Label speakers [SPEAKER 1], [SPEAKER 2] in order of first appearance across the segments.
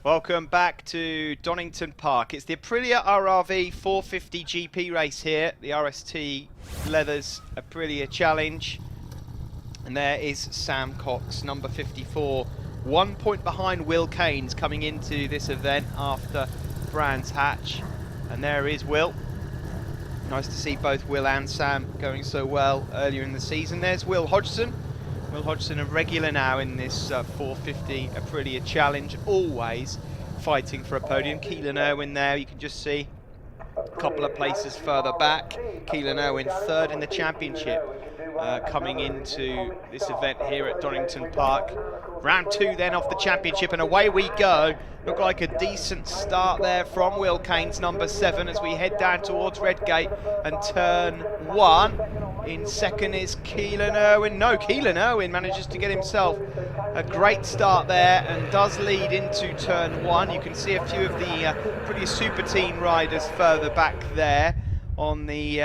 [SPEAKER 1] Welcome back to Donington Park. It's the Aprilia RRV 450 GP race here. The RST Leathers Aprilia Challenge. And there is Sam Cox, number 54. 1 point behind Will Keynes coming into this event after Brands Hatch. And there is Will. Nice to see both Will and Sam going so well earlier in the season. There's Will Hodgson. Will Hodgson, a regular now in this 450 Aprilia Challenge, always fighting for a podium. Keelan Irwin there, you can just see a couple of places further back. Keelan Irwin third in the championship coming into this event here at Donington Park. Round two then of the championship, and away we go. Look like a decent start there from Will Keynes, number 7, as we head down towards Redgate and turn 1. In second is Keelan Irwin. No, Keelan Irwin manages to get himself a great start there and does lead into turn 1. You can see a few of the pretty super team riders further back there on the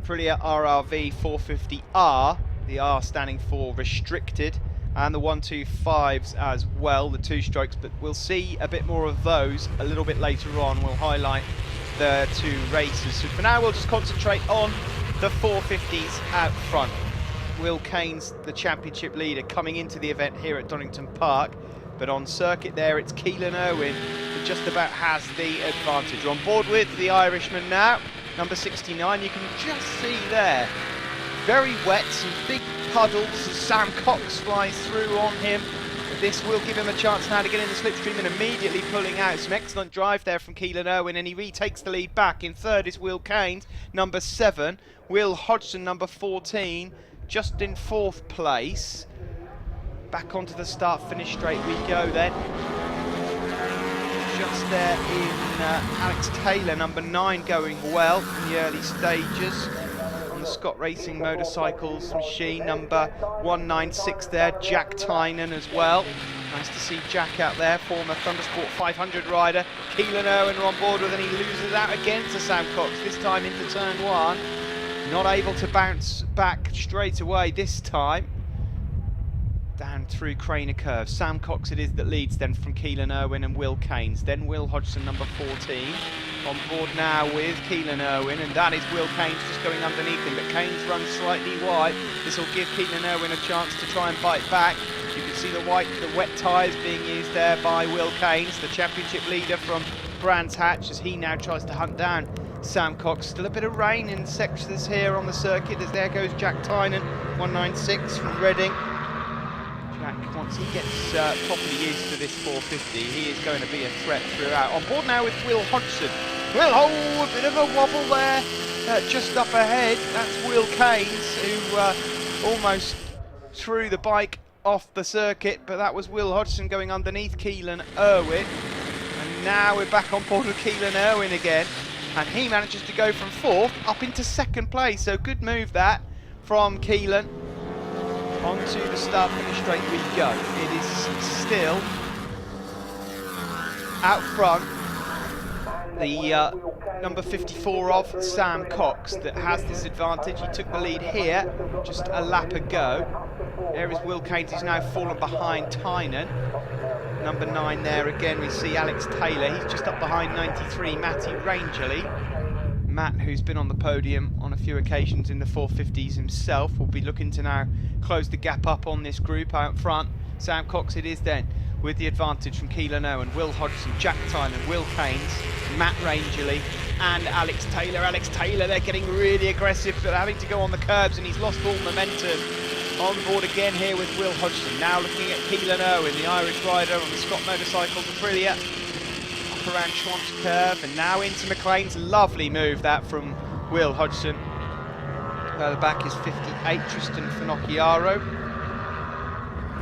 [SPEAKER 1] Aprilia RRV 450R. The R standing for restricted, and the 125s as well, the 2-strokes, but we'll see a bit more of those a little bit later on. We'll highlight the 2 races. So for now, we'll just concentrate on the 450s out front. Will Keynes, the championship leader, coming into the event here at Donington Park, but on circuit there, it's Keelan Irwin who just about has the advantage. We're on board with the Irishman now, number 69. You can just see there, very wet, some big puddles as Sam Cox flies through on him. This will give him a chance now to get in the slipstream and immediately pulling out. Some excellent drive there from Keelan Irwin, and he retakes the lead back. In third is Will Keynes, number 7. Will Hodgson, number 14, just in 4th place. Back onto the start-finish straight we go then. Just there in Alex Taylor, number 9, going well in the early stages. On the Scott Racing Motorcycles machine, number 196 there, Jack Tynan as well. Nice to see Jack out there, former Thundersport 500 rider. Keelan Irwin are on board with, and he loses out again to Sam Cox, this time into turn 1. Not able to bounce back straight away this time. Down through Craner Curve. Sam Cox it is that leads then from Keelan Irwin and Will Keynes. Then Will Hodgson, number 14. On board now with Keelan Irwin, and that is Will Keynes just going underneath him, but Keynes runs slightly wide. This will give Keelan Irwin a chance to try and bite back. You can see the wet tyres being used there by Will Keynes, the championship leader from Brands Hatch, as he now tries to hunt down Sam Cox. Still a bit of rain in sections here on the circuit, as there goes Jack Tynan, 196 from Reading. Jack, once he gets properly used to this 450, he is going to be a threat throughout. On board now with Will Hodgson. Well, oh, a bit of a wobble there, just up ahead. That's Will Keynes, who almost threw the bike off the circuit, but that was Will Hodgson going underneath Keelan Irwin. And now we're back on board with Keelan Irwin again, and he manages to go from 4th up into 2nd place. So good move that from Keelan. Onto the start finish straight we go. It is still out front the number 54 of Sam Cox that has this advantage. He took the lead here just a lap ago. There is Will Keynes, who's now fallen behind Tynan. Number 9 there again, we see Alex Taylor. He's just up behind 93, Matty Rangeley. Matt, who's been on the podium on a few occasions in the 450s himself, will be looking to now close the gap up on this group out front. Sam Cox it is then, with the advantage from Keelan Irwin, Will Hodgson, Jack Tynan, Will Keynes, Matt Rangeley and Alex Taylor. Alex Taylor, they're getting really aggressive, but having to go on the curbs, and he's lost all momentum. On board again here with Will Hodgson. Now looking at Keelan Irwin, the Irish rider on the Scott Motorcycles Aprilia. Up around Schwantz Curve, and now into McLean's. Lovely move that from Will Hodgson. The back is 58, Tristan Finocchiaro.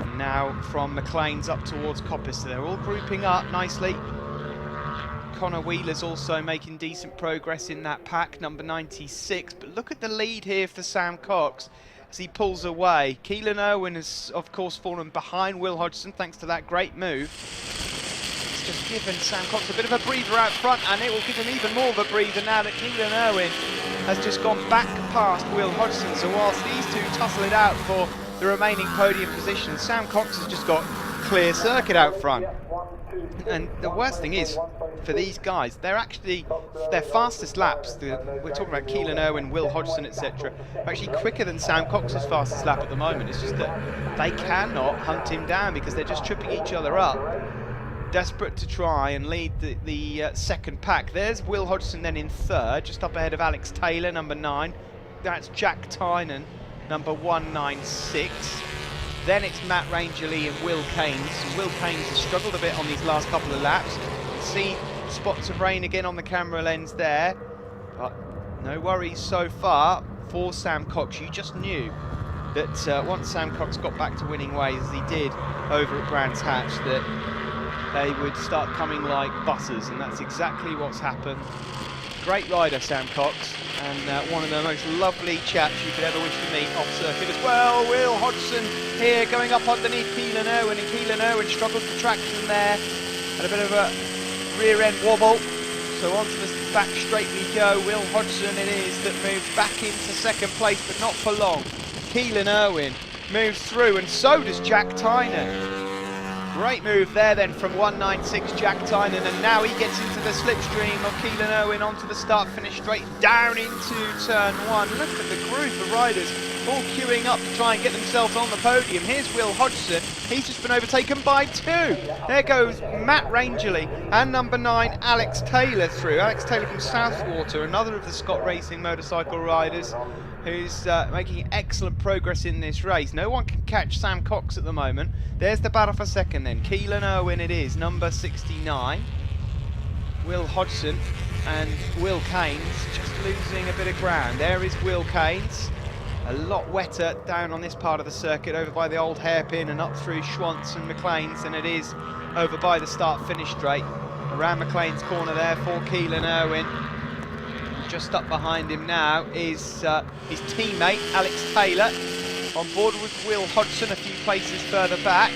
[SPEAKER 1] And now from McLean's up towards Coppice. So they're all grouping up nicely. Connor Wheeler's also making decent progress in that pack, number 96. But look at the lead here for Sam Cox as he pulls away. Keelan Irwin has, of course, fallen behind Will Hodgson thanks to that great move. It's just given Sam Cox a bit of a breather out front, and it will give him even more of a breather now that Keelan Irwin has just gone back past Will Hodgson. So whilst these two tussle it out for the remaining podium position, Sam Cox has just got clear circuit out front. And the worst thing is, for these guys, they're actually, their fastest laps, we're talking about Keelan Irwin, Will Hodgson, etc., are actually quicker than Sam Cox's fastest lap at the moment. It's just that they cannot hunt him down because they're just tripping each other up, desperate to try and lead the second pack. There's Will Hodgson then in third, just up ahead of Alex Taylor, number 9. That's Jack Tynan, number 196. Then it's Matt Rangeley and Will Keynes. And Will Keynes has struggled a bit on these last couple of laps. You can see spots of rain again on the camera lens there. But no worries so far for Sam Cox. You just knew that once Sam Cox got back to winning ways, as he did over at Brands Hatch, that they would start coming like buses, and that's exactly what's happened. Great rider, Sam Cox, and one of the most lovely chaps you could ever wish to meet off circuit as well. Will Hodgson here going up underneath Keelan Irwin, and Keelan Irwin struggled for traction there, had a bit of a rear end wobble. So onto the back straight we go. Will Hodgson it is that moves back into second place, but not for long. Keelan Irwin moves through, and so does Jack Tynan. Great move there then from 196 Jack Tynan, and now he gets into the slipstream of Keelan Irwin onto the start finish straight down into turn 1. Look at the group of riders all queuing up to try and get themselves on the podium. Here's Will Hodgson, he's just been overtaken by 2. There goes Matt Rangeley and number 9 Alex Taylor through. Alex Taylor from Southwater, another of the Scott Racing motorcycle riders who's making excellent progress in this race. No one can catch Sam Cox at the moment. There's the battle for second then. Keelan Irwin it is, number 69. Will Hodgson and Will Keynes just losing a bit of ground. There is Will Keynes. A lot wetter down on this part of the circuit, over by the old hairpin and up through Schwantz and McLean's than it is over by the start-finish straight. Around McLean's corner there for Keelan Irwin. Just up behind him now is his teammate Alex Taylor, on board with Will Hodgson a few places further back.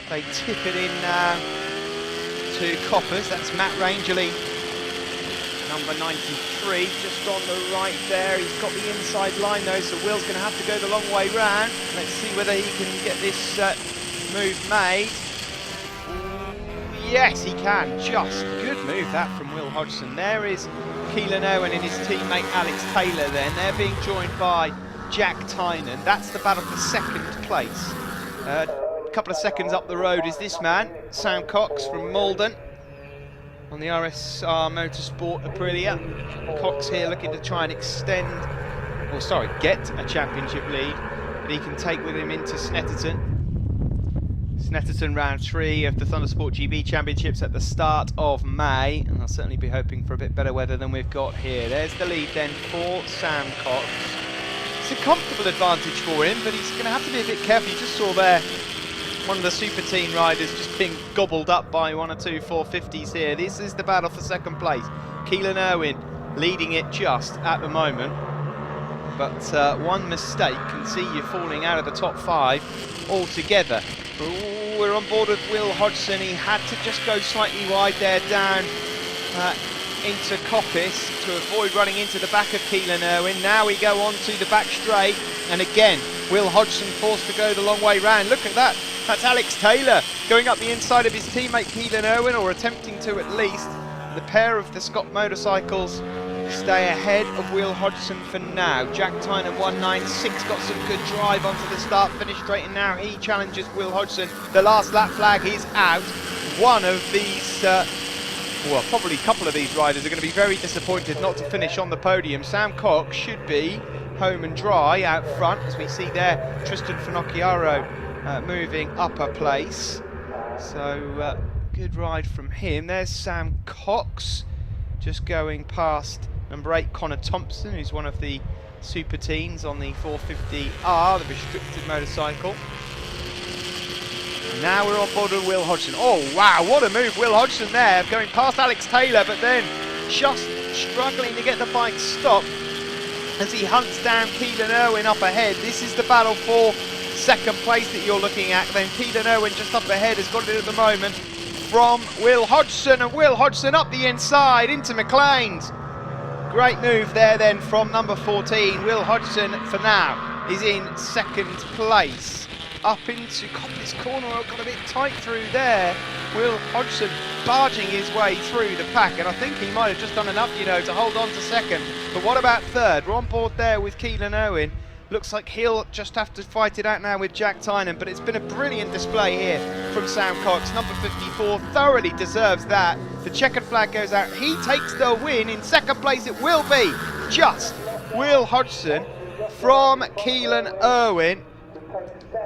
[SPEAKER 1] They tip it in now to Coppers. That's Matt Rangeley, number 93, just on the right there. He's got the inside line though, so Will's going to have to go the long way round. Let's see whether he can get this move made. Yes, he can. Just good move that from Will Hodgson. There is Keelan Irwin and his teammate Alex Taylor then. They're being joined by Jack Tynan. That's the battle for second place. A couple of seconds up the road is this man, Sam Cox from Malden, on the RSR Motorsport Aprilia. Cox here looking to try and get a championship lead that he can take with him into Snetterton. Snetterton round 3 of the Thundersport GB Championships at the start of May, and I'll certainly be hoping for a bit better weather than we've got here. There's the lead then for Sam Cox. It's a comfortable advantage for him, but he's going to have to be a bit careful. You just saw there one of the super team riders just being gobbled up by 1 or 2 450s here. This is the battle for second place. Keelan Irwin leading it just at the moment, but one mistake can see you falling out of the top 5 altogether. Ooh, we're on board with Will Hodgson. He had to just go slightly wide there down into Coppice to avoid running into the back of Keelan Irwin. Now we go on to the back straight, and again Will Hodgson forced to go the long way round. Look at that, that's Alex Taylor going up the inside of his teammate Keelan Irwin, or attempting to at least. The pair of the Scott motorcycles stay ahead of Will Hodgson for now. Jack Tynan 196 got some good drive onto the start finish straight, and now he challenges Will Hodgson. The last lap flag is out. One of these well, probably a couple of these riders are going to be very disappointed not to finish on the podium. Sam Cox should be home and dry out front, as we see there Tristan Finocchiaro moving up a place. So good ride from him. There's Sam Cox just going past number 8 Connor Thompson, who's one of the super teens on the 450R, the restricted motorcycle. Now we're on board with Will Hodgson. Oh wow, what a move Will Hodgson there, going past Alex Taylor, but then just struggling to get the bike stopped as he hunts down Keelan Irwin up ahead. This is the battle for second place that you're looking at. Then Keelan Irwin just up ahead has got it at the moment from Will Hodgson, and Will Hodgson up the inside into McLean's. Great move there then from number 14. Will Hodgson for now is in second place. up into Coppice corner. Got a bit tight through there. Will Hodgson barging his way through the pack, and I think he might have just done enough, you know, to hold on to second. But what about third? We're on board there with Keelan Owen. Looks like he'll just have to fight it out now with Jack Tynan, but it's been a brilliant display here from Sam Cox. Number 54 thoroughly deserves that. The checkered flag goes out. He takes the win. In second place it will be just Will Hodgson from Keelan Owen.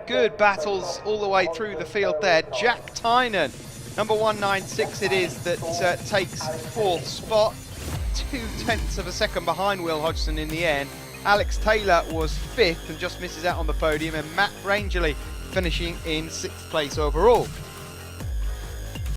[SPEAKER 1] Good battles all the way through the field there. Jack Tynan, number 196 it is, that takes fourth spot. 0.2 of a second behind Will Hodgson in the end. Alex Taylor was fifth and just misses out on the podium, and Matt Rangeley finishing in sixth place overall.